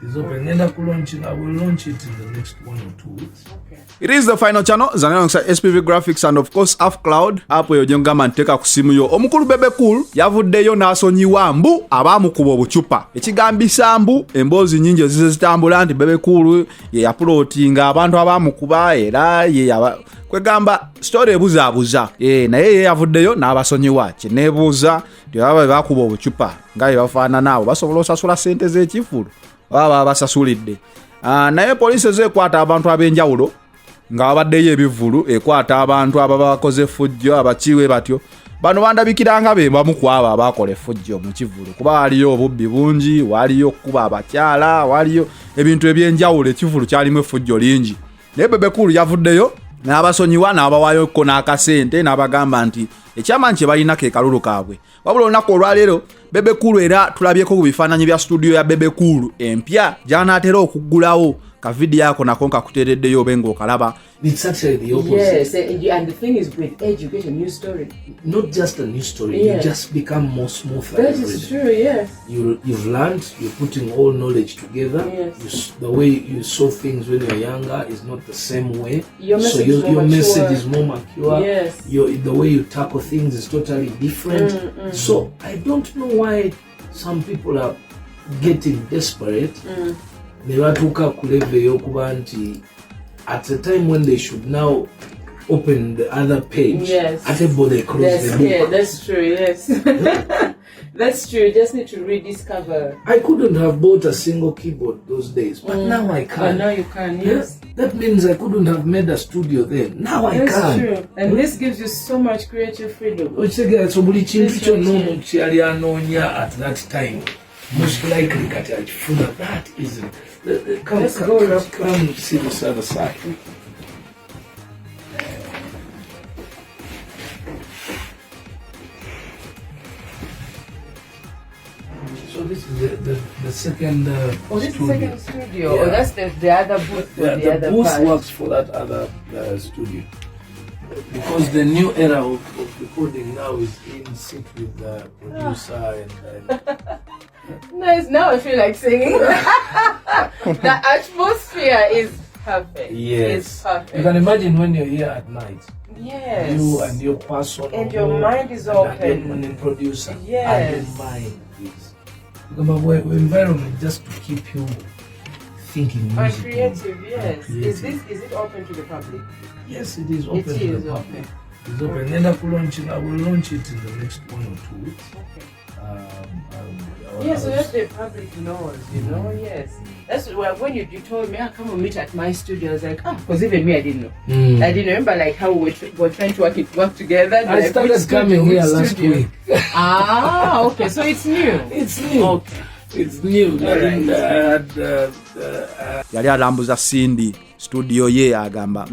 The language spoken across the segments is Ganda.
is open. And I will launch it in the next 1 or 2 weeks. Okay. It is the final channel alongside SPV Graphics and of course Half Cloud. Apo yo jengama nteka kusimu yo. Omukulu Bebe Cool yavuddeyo n'asonyiwa mbu abamukuba obucupa. Ekigambisa mbu emboozi nnyingi ezitambula nti Bebe Cool ye yapulootinga abantu abamukuba era ye kwegamba story ebuzaabuza. Naye ye yavuddeyo n'abasonyiwa. Kineebuuza nti baba bakuba obucupa nga bye bafaanana abo basobola osasula ssente z'ekifulu baba basasulidde. Naye poliisi ekwata abantu ab'enjawulo nga babaddeyo ebivvulu ekwata abantu ababa bakoze fujjo abakiwe batyo bano bandabikiranga be bamu ku abo abakola effujjo mu kivvulu kuba waliyo obubbi bungi waliyo okukuba abakyala waliyo ebintu eby'enjawulo ekivvulu kyalimu effujjo lingi naye Bebe Cool yavuddeyo n'abasonyiwa n'abawaayo ko n'akasente n'abagamba nti ekyamanyi kye balina ke kalulu kaabwe wabula olunaku olwaleero Bebe Cool era tulabyeko ku bifaananyi bya studio ya Bebe Cool empya gy'anaatera okuggulawo ka video yako nako nkakuteereddeyo obe ng'okalaba. It's actually the opposite. Yes, and the thing is with age you get a new story. Not just a new story, you just become more smooth. That is true, yes. You've learned, you're putting all knowledge together. Yes. The way you saw things when you're younger is not the same way. Your message, your message is more mature. Yes. The way you tackle things is totally different. So I don't know why some people are getting desperate. Nebatuuka ku level y'okuba nti at the time when they should now open the other page, ate bo they close the book. Yeah, that's true, yes. That's true, you just need to rediscover. I couldn't have bought a single keyboard those days, but now I can. But now you can, yes. That means I couldn't have made a studio then. Now I can. That's true. And this gives you so much creative freedom. So buli kintu kyonna omuntu kyali anoonya at that time. Most likely kati akifuna that easily. Come see this other side. So this is the second this is the second studio. Yeah. Oh, that's the other booth. The other booth part. works for that other studio. Because the new era of recording now is in sync with the producer and Nice, now I feel like singing. The atmosphere is perfect. Yes. It's perfect. You can imagine when you're here at night. Yes. You and your person. And your mind is open. And the producer. Yes. And the mind is. Because environment just to keep you thinking And music. creative, yes. Creative. Is it open to the public? Yes, it is open It to is the public. open. It's open. And I will launch it in the next 1 or 2 weeks. Okay. Yeah, So that the public knows, you know, yes. That's why when you told me, come and meet at my studio, I was like, because even me, I didn't know. I didn't remember like how we were trying to work together. I started coming here last week. Okay, so it's new. It's new. Okay. It's new. Yali alambuza Cindy studio ye agamba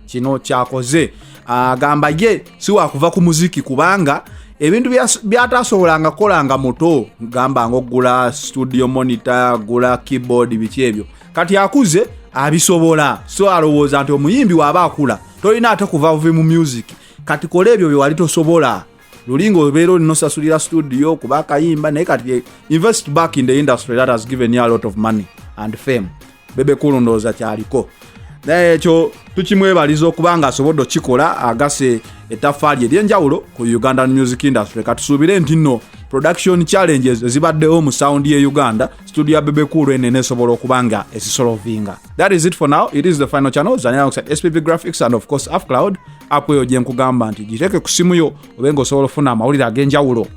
kino kyakoze agamba ye si wakuva ku muziki kubanga ebintu byatasobolanga kolanga moto gamba ngogula studio monitor gula keyboard biki ebyo kati akuze abisobola so alowooza nti omuyimbi waba akula tolina ate kuva mu music kati kola ebyo bye wali tosobola lulingo obeera olinosasulira studio kuba akayimba naye kati invest back in the industry that has given you a lot of money and fame. Bebe Cool ndowooza kyaliko naye ekyo tukimwebaliza okubanga asobodde okikola agase ettaffaali ery'enjawulo ku Ugandan music industry katusuubire nti nno production challenges ezibaddewo mu sound ye Uganda studio ya Bebe Cool enene esobola okubanga ezisolovinga. That is it for now. It is the final channel alongside SPV Graphics and of course Half Cloud. Apo yo gye nkugamba nti giteeke ku simu yo obenga osobola ofuna amawulire ag'enjawulo.